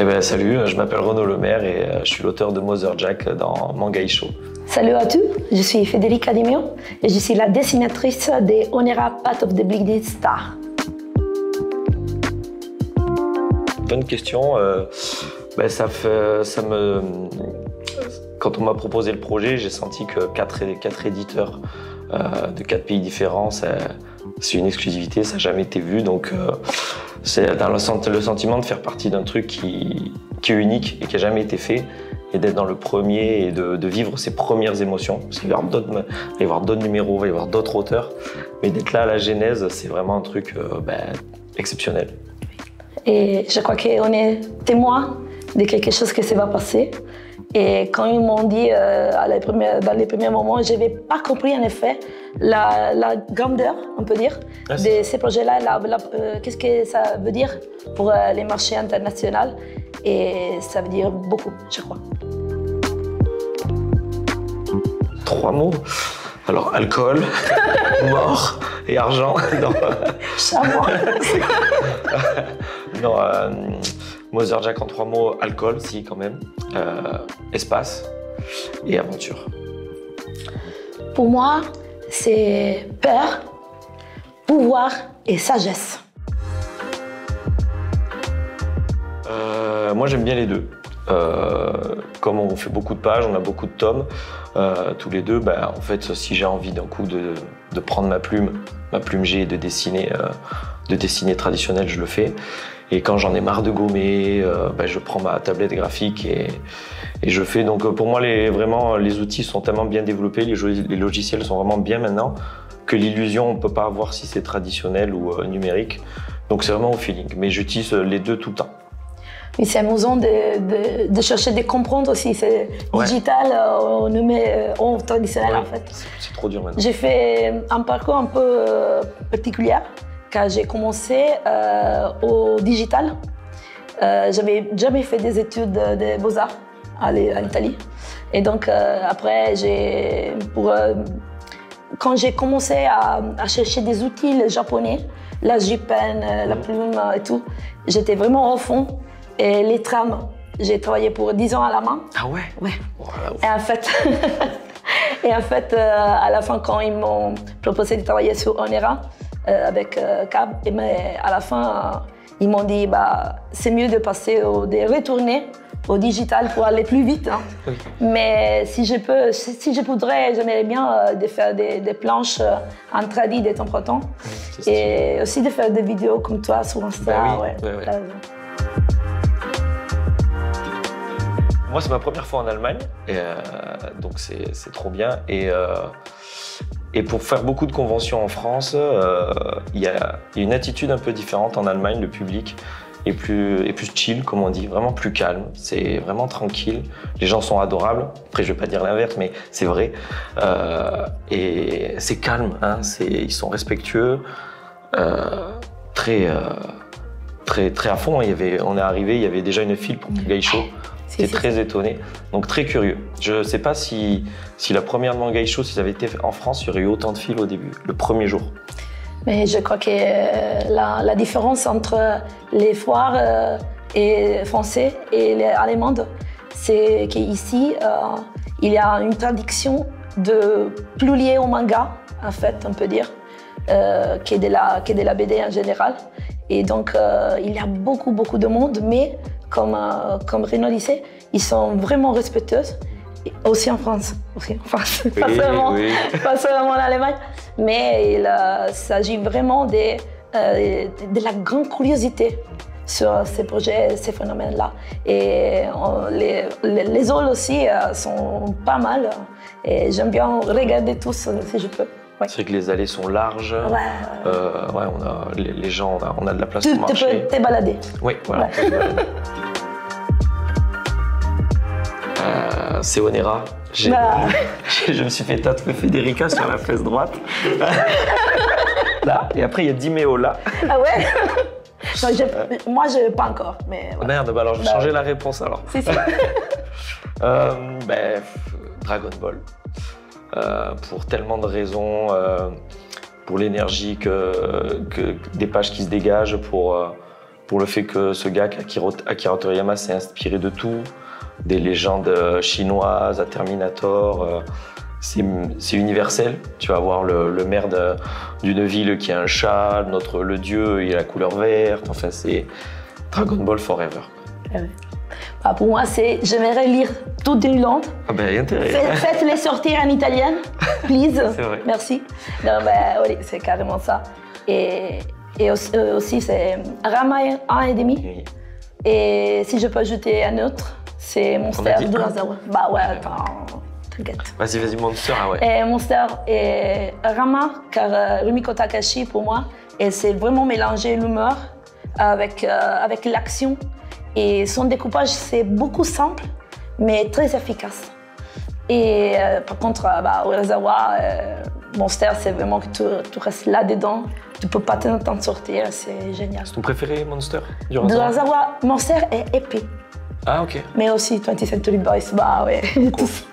Eh ben, salut, je m'appelle Renaud Lemaire et je suis l'auteur de Mother Jack dans Manga Isho. Salut à tous, je suis Federica Di Meo et je suis la dessinatrice de Onera Path of the Bleeding Star. Bonne question. Quand on m'a proposé le projet, j'ai senti que quatre éditeurs de 4 pays différents, c'est une exclusivité, ça n'a jamais été vu. Donc c'est dans le sentiment de faire partie d'un truc qui est unique et qui n'a jamais été fait, et d'être dans le premier et de vivre ses premières émotions. Parce qu'il va y avoir d'autres numéros, il va y avoir d'autres auteurs, mais d'être là à la genèse, c'est vraiment un truc exceptionnel. Et je crois qu'on est témoin de quelque chose qui va passer. Et quand ils m'ont dit dans les premiers moments, je n'avais pas compris en effet la grandeur, on peut dire, de ces projets-là, qu'est-ce que ça veut dire pour les marchés internationaux. Et ça veut dire beaucoup, je crois. 3 mots. Alors, alcool, mort et argent. Chamois. Non, Mother Jack en 3 mots, alcool, si quand même, espace et aventure. Pour moi, c'est peur, pouvoir et sagesse. Moi, j'aime bien les deux. Comme on fait beaucoup de pages, on a beaucoup de tomes, tous les deux, en fait, si j'ai envie d'un coup de prendre ma plume G et de dessiner traditionnel, je le fais. Et quand j'en ai marre de gommer, je prends ma tablette graphique et je fais. Donc pour moi, les outils sont tellement bien développés, les logiciels sont vraiment bien maintenant, que l'illusion, on ne peut pas avoir si c'est traditionnel ou numérique. Donc c'est vraiment au feeling. Mais j'utilise les deux tout le temps. Mais c'est amusant de chercher de comprendre aussi. C'est digital, on traditionnel en fait. C'est trop dur maintenant. J'ai fait un parcours un peu particulier quand j'ai commencé au digital. J'avais jamais fait des études de beaux-arts en Italie. Et donc après, quand j'ai commencé à chercher des outils japonais, la J-Pen, la plume et tout, j'étais vraiment au fond. Et les trames, j'ai travaillé pour 10 ans à la main. Ah ouais? Ouais. Voilà. Et en fait, à la fin, quand ils m'ont proposé de travailler sur Onera avec Cab, à la fin, ils m'ont dit c'est mieux de retourner au digital pour aller plus vite. Hein. Oui. Mais si je voudrais, j'aimerais bien de faire des planches en tradi de temps en temps. Et aussi de faire des vidéos comme toi sur Insta. Oui. Moi, c'est ma première fois en Allemagne, donc c'est trop bien. Et pour faire beaucoup de conventions en France, il y a une attitude un peu différente en Allemagne. Le public est plus chill, comme on dit, vraiment plus calme. C'est vraiment tranquille. Les gens sont adorables. Après, je vais pas dire l'inverse, mais c'est vrai. Et c'est calme, hein. Ils sont respectueux, très à fond. On est arrivé, il y avait déjà une file pour Manga Isho. J'étais très étonné, donc très curieux. Je ne sais pas si la première Manga Isho, si ça avait été en France, il y aurait eu autant de files au début, le premier jour. Mais je crois que la différence entre les foires français et les allemandes, c'est qu'ici, il y a une traduction plus liée au manga, en fait, on peut dire, qui est de la BD en général. Et donc, il y a beaucoup de monde, mais comme Renaud disait, ils sont vraiment respectueux, aussi en France, pas seulement en Allemagne, mais il s'agit vraiment de la grande curiosité sur ces projets, ces phénomènes-là. Et les autres aussi sont pas mal, et j'aime bien regarder tous si je peux. Ouais. C'est vrai que les allées sont larges. Les gens, on a de la place pour marcher. Tu peux te balader. Oui, voilà. Ouais. C'est Onera. Je me suis fait tatouer Federica sur la fesse droite. Là, et après il y a Di Meo là. Ah ouais? Non, moi je pas encore. Mais ouais. Merde, alors je vais changer la réponse alors. Si. Dragon Ball. Pour tellement de raisons, pour l'énergie des pages qui se dégagent, pour pour le fait que ce gars, Akira Toriyama, s'est inspiré de tout, des légendes chinoises à Terminator. C'est universel. Tu vas voir le maire d'une ville qui a un chat, le dieu, il a la couleur verte. Enfin, c'est Dragon Ball Forever. Bah, pour moi, j'aimerais lire toute une langue. Ah ben, intérêt. Faites-les sortir en italien, please. C'est vrai. Merci. Non, bah, oui, c'est carrément ça. Et aussi, c'est Rama 1,5. Oui. Et si je peux ajouter un autre, c'est Monster de Urasawa. Bah ouais, attends, t'inquiète. Vas-y, Monster, ah ouais. Et Monster et Rama, car Rumiko Takahashi, pour moi, c'est vraiment mélanger l'humeur avec l'action. Et son découpage, c'est beaucoup simple, mais très efficace. Et par contre, Urasawa, Monster, c'est vraiment que tu restes là-dedans. Tu peux pas t'en sortir, c'est génial. C'est ton préféré, Monster, de Urasawa, Monster est épais. Ah, ok. Mais aussi 20th Century Boys, bah ouais, Cool. tous.